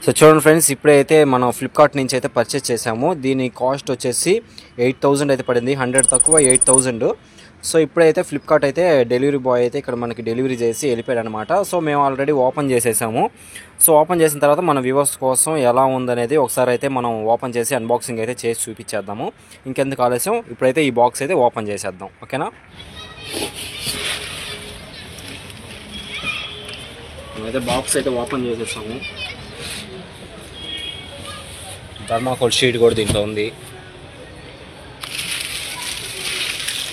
So చూడండి friends, ఇప్పుడైతే మనం ఫ్లిప్కార్ట్ నుంచి అయితే పర్చేస్ చేసాము. దీని కాస్ట్ వచ్చేసి 8000 అయితే పడింది. 100 తక్కువ 8000. సో ఇప్పుడైతే ఫ్లిప్కార్ట్ అయితే డెలివరీ బాయ్ అయితే ఇక్కడ మనకి డెలివరీ చేసి వెళ్ళిపోయాడు అనమాట. సో మేము ఆల్రెడీ ఓపెన్ చేసేసాము. సో ఓపెన్ చేసిన తర్వాత మన వ్యూవర్స్ కోసం ఎలా ఉందనేది ఒకసారి అయితే మనం ఓపెన్ చేసి అన్బాక్సింగ్ అయితే చేసి చూపించేద్దాము. ఇంకెందుకు ఆలస్యం, ఇప్పుడైతే ఈ బాక్స్ అయితే ఓపెన్ చేసేద్దాం. ఓకేనా? మేమైతే బాక్స్ అయితే ఓపెన్ చేసేసాము. థర్మాకోల్ షీట్ కూడా దీంట్లో ఉంది.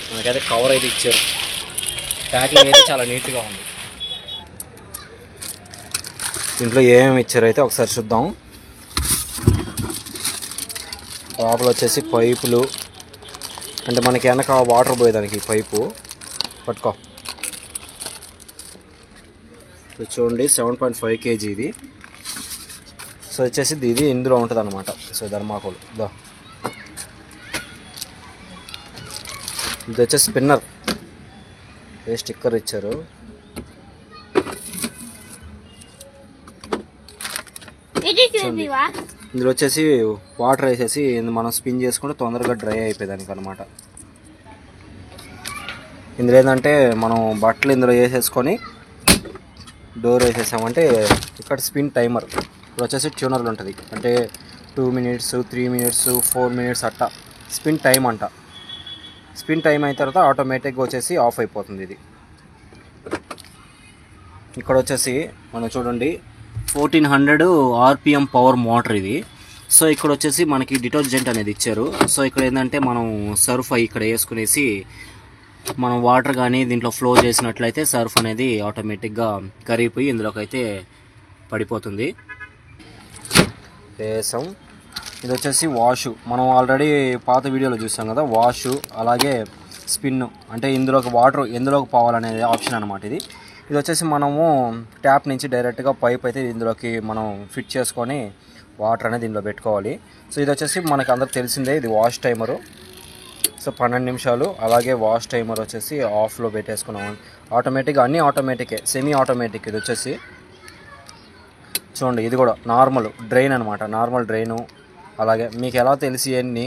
మనకైతే కవర్ అయితే ఇచ్చారు. ప్యాకింగ్ అయితే చాలా నీట్గా ఉంది. దీంట్లో ఏమేమి ఇచ్చారు అయితే ఒకసారి చూద్దాం. లోపల వచ్చేసి పైపులు, అంటే మనకి వెనక వాటర్ పోయేదానికి పైపు పట్టుకో. చూడండి 7.5 kg ఇది. సో వచ్చేసి ఇది ఇందులో ఉంటుంది అనమాట. సో థర్మాకోల్ ఇది వచ్చేసి స్పిన్నర్, ఏ స్టిక్కర్ ఇచ్చారు. ఇందులో వచ్చేసి వాటర్ వేసేసి మనం స్పిన్ చేసుకుంటే తొందరగా డ్రై అయిపోయేదానికి అనమాట. ఇందులో ఏంటంటే మనం బట్టలు ఇందులో వేసేసుకొని డోర్ వేసేసామంటే ఇక్కడ స్పిన్ టైమర్. ఇప్పుడు వచ్చేసి ట్యూనర్లు ఉంటుంది, అంటే 2 minutes 3 minutes 4 minutes అట్టా స్పిన్ టైం అంట. స్పిన్ టైం అయిన తర్వాత ఆటోమేటిక్గా వచ్చేసి ఆఫ్ అయిపోతుంది ఇది. ఇక్కడ వచ్చేసి మనం చూడండి 1400 RPM పవర్ మోటార్ ఇది. సో ఇక్కడ వచ్చేసి మనకి డిటర్జెంట్ అనేది ఇచ్చారు. సో ఇక్కడ ఏంటంటే మనం సర్ఫ్ ఇక్కడ వేసుకునేసి మనం వాటర్ కానీ దీంట్లో ఫ్లో చేసినట్లయితే సర్ఫ్ అనేది ఆటోమేటిక్గా కరిగిపోయి ఇందులోకి అయితే పడిపోతుంది. వేసాం. ఇది వచ్చేసి వాషు, మనం ఆల్రెడీ పాత వీడియోలో చూసాం కదా. వాషు అలాగే స్పిన్, అంటే ఇందులోకి వాటర్ ఎందులోకి పోవాలనేది ఆప్షన్ అనమాట ఇది. ఇది వచ్చేసి మనము ట్యాప్ నుంచి డైరెక్ట్గా పైప్ అయితే ఇందులోకి మనం ఫిట్ చేసుకొని వాటర్ అనేది దీనిలో పెట్టుకోవాలి. సో ఇది వచ్చేసి మనకు అందరికి తెలిసిందే, ఇది వాష్ టైమరు. సో 12 నిమిషాలు. అలాగే వాష్ టైమర్ వచ్చేసి ఆఫ్లో పెట్టేసుకున్నాము. ఆటోమేటిక్గా అన్నీ ఆటోమేటికే, సెమీ ఆటోమేటిక్. ఇది వచ్చేసి చూడండి, ఇది కూడా నార్మల్ డ్రైన్ అనమాట, నార్మల్ డ్రైను. అలాగే మీకు ఎలా తెలిసి అన్ని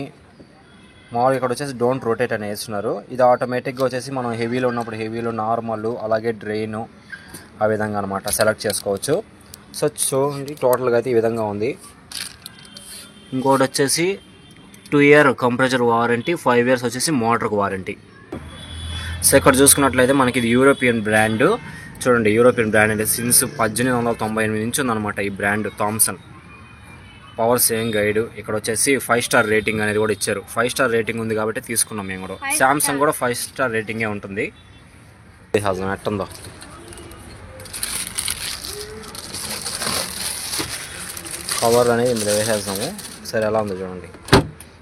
మామూలుగా ఇక్కడ వచ్చేసి డోంట్ రొటేట్ అని వేస్తున్నారు. ఇది ఆటోమేటిక్గా వచ్చేసి మనం హెవీలో ఉన్నప్పుడు హెవీలో, నార్మల్ అలాగే డ్రైను ఆ విధంగా అనమాట సెలెక్ట్ చేసుకోవచ్చు. సో చూడండి టోటల్గా అయితే ఈ విధంగా ఉంది. ఇంకోటి వచ్చేసి 2 year కంప్రెసర్ వారంటీ, 5 years వచ్చేసి మోటార్కి వారంటీ. సో ఇక్కడ చూసుకున్నట్లయితే మనకి ఇది యూరోపియన్ బ్రాండ్. చూడండి యూరోపియన్ బ్రాండ్ అంటే సిన్స్ 1898 నుంచి ఉందన్నమాట ఈ బ్రాండ్. Thomson power saving guide. ఇక్కడ వచ్చేసి 5 star రేటింగ్ అనేది కూడా ఇచ్చారు. 5 star రేటింగ్ ఉంది కాబట్టి తీసుకున్నాం మేము కూడా. శాంసంగ్ కూడా 5 star రేటింగే ఉంటుంది. ఎట్టుందో కవర్ అనేది ఇందులో వేసేద్దాము. సరే ఎలా ఉందో చూడండి.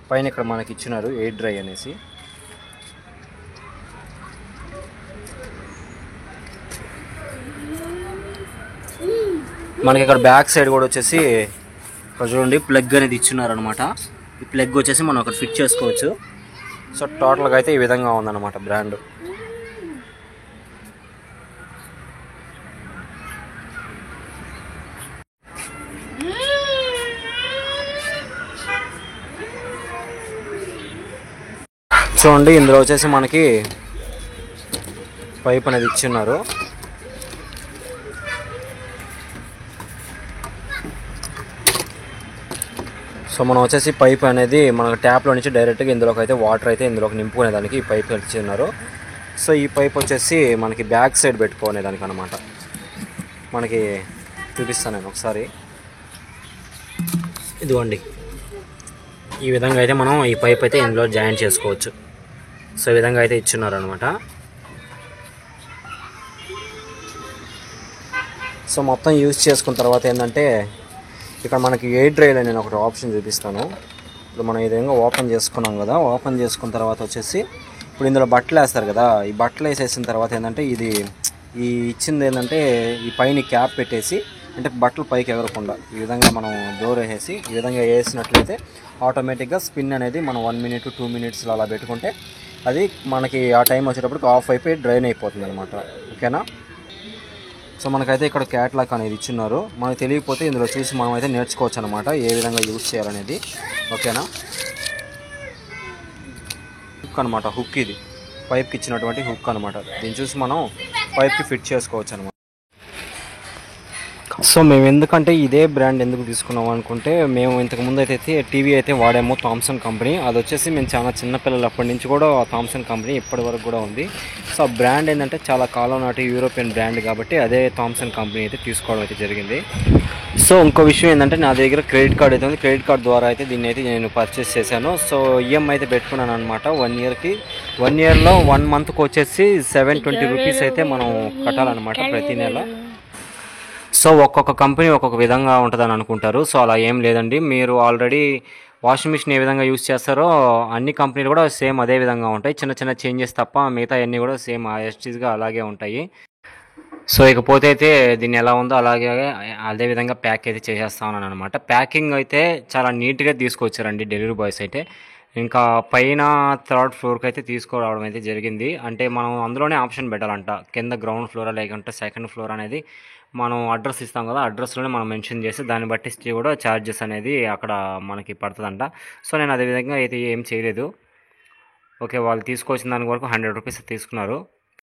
పైన ఇక్కడ మనకి ఇచ్చినారు ఎయిర్ డ్రై అనేసి. మనకి ఇక్కడ బ్యాక్ సైడ్ కూడా వచ్చేసి ఇక్కడ చూడండి ప్లగ్ అనేది ఇచ్చినారు అనమాట. ఈ ప్లగ్ వచ్చేసి మనం అక్కడ ఫిట్ చేసుకోవచ్చు. సో టోటల్గా అయితే ఈ విధంగా ఉందన్నమాట బ్రాండ్. చూడండి ఇందులో వచ్చేసి మనకి పైప్ అనేది ఇచ్చిన్నారు. సో మనం వచ్చేసి పైప్ అనేది మనకు ట్యాప్లో నుంచి డైరెక్ట్గా ఇందులోకి అయితే వాటర్ అయితే ఇందులోకి నింపుకునేదానికి ఈ పైప్ ఇచ్చిన్నారు. సో ఈ పైప్ వచ్చేసి మనకి బ్యాక్ సైడ్ పెట్టుకునేదానికి అనమాట. మనకి చూపిస్తాను నేను ఒకసారి. ఇదిగోండి ఈ విధంగా అయితే మనం ఈ పైప్ అయితే ఇందులో జాయిన్ చేసుకోవచ్చు. సో ఈ విధంగా అయితే ఇచ్చున్నారు అనమాట. సో మొత్తం యూజ్ చేసుకున్న తర్వాత ఏంటంటే ఇక్కడ మనకి ఎయిర్ డ్రైలో నేను ఒకటి ఆప్షన్ చూపిస్తాను. ఇప్పుడు మనం ఈ విధంగా ఓపెన్ చేసుకున్నాం కదా. ఓపెన్ చేసుకున్న తర్వాత వచ్చేసి ఇప్పుడు ఇందులో బట్టలు వేస్తారు కదా. ఈ బట్టలు వేసేసిన తర్వాత ఏంటంటే ఇది ఈ ఇచ్చింది ఏంటంటే ఈ పైన క్యాప్ పెట్టేసి, అంటే బట్టలు పైకి ఎగరకుండా ఈ విధంగా మనం డోర్ వేసేసి ఈ విధంగా వేసినట్లయితే ఆటోమేటిక్గా స్పిన్ అనేది మనం 1 minute 2 minutes అలా పెట్టుకుంటే అది మనకి ఆ టైం వచ్చేటప్పటికి ఆఫ్ అయిపోయి డ్రైన్ అయిపోతుంది అనమాట. ఓకేనా? సో మనకైతే ఇక్కడ క్యాట్లాగ్ అనేది ఇచ్చిన్నారు. మనకు తెలియకపోతే ఇందులో చూసి మనం అయితే నేర్చుకోవచ్చు అనమాట ఏ విధంగా యూజ్ చేయాలనేది. ఓకేనా. హుక్ అనమాట, హుక్ ఇది పైప్కి ఇచ్చినటువంటి హుక్ అనమాట. దీన్ని చూసి మనం పైప్కి ఫిట్ చేసుకోవచ్చు అనమాట. సో మేము ఎందుకంటే ఇదే బ్రాండ్ ఎందుకు తీసుకున్నాం అనుకుంటే, మేము ఇంతకుముందు అయితే టీవీ అయితే వాడాము థామ్సన్ కంపెనీ. అది వచ్చేసి మేము చాలా చిన్నపిల్లలు అప్పటి నుంచి కూడా థామ్సన్ కంపెనీ ఇప్పటి వరకు కూడా ఉంది. సో ఆ బ్రాండ్ ఏంటంటే చాలా కాలం నాటి యూరోపియన్ బ్రాండ్ కాబట్టి అదే థామ్సన్ కంపెనీ అయితే తీసుకోవడం అయితే జరిగింది. సో ఇంకో విషయం ఏంటంటే నా దగ్గర క్రెడిట్ కార్డ్ అయితే ఉంది. క్రెడిట్ కార్డ్ ద్వారా అయితే దీన్ని అయితే నేను పర్చేస్ చేశాను. సో ఈఎంఐ అయితే పెట్టుకున్నాను అనమాట 1 ఇయర్కి. 1 ఇయర్లో 1 మంత్కి వచ్చేసి 720 రూపీస్ అయితే మనం కట్టాలన్నమాట ప్రతి నెల. సో ఒక్కొక్క కంపెనీ ఒక్కొక్క విధంగా ఉంటుందని అనుకుంటారు. సో అలా ఏం లేదండి. మీరు ఆల్రెడీ వాషింగ్ మిషన్ ఏ విధంగా యూజ్ చేస్తారో అన్ని కంపెనీలు కూడా సేమ్ అదే విధంగా ఉంటాయి. చిన్న చిన్న చేంజెస్ తప్ప మిగతా అన్నీ కూడా సేమ్ యాస్టీస్గా అలాగే ఉంటాయి. సో ఇకపోతే అయితే దీన్ని ఎలా ఉందో అలాగే అదే విధంగా ప్యాక్ అయితే చేసేస్తాను అనమాట. ప్యాకింగ్ అయితే చాలా నీట్గా తీసుకొచ్చారండి డెలివరీ బాయ్స్ అయితే. ఇంకా పైన 3rd ఫ్లోర్కి అయితే తీసుకురావడం అయితే జరిగింది. అంటే మనం అందులోనే ఆప్షన్ పెట్టాలంట, కింద గ్రౌండ్ ఫ్లోరా లేకుంటే 2nd ఫ్లోర్ అనేది మనం అడ్రస్ ఇస్తాం కదా, అడ్రస్లోనే మనం మెన్షన్ చేసి దాన్ని బట్టి కూడా ఛార్జెస్ అనేది అక్కడ మనకి పడుతుందంట. సో నేను అదే విధంగా అయితే ఏం చేయలేదు. ఓకే, వాళ్ళు తీసుకొచ్చిన దాని వరకు 100 రూపీస్ తీసుకున్నారు.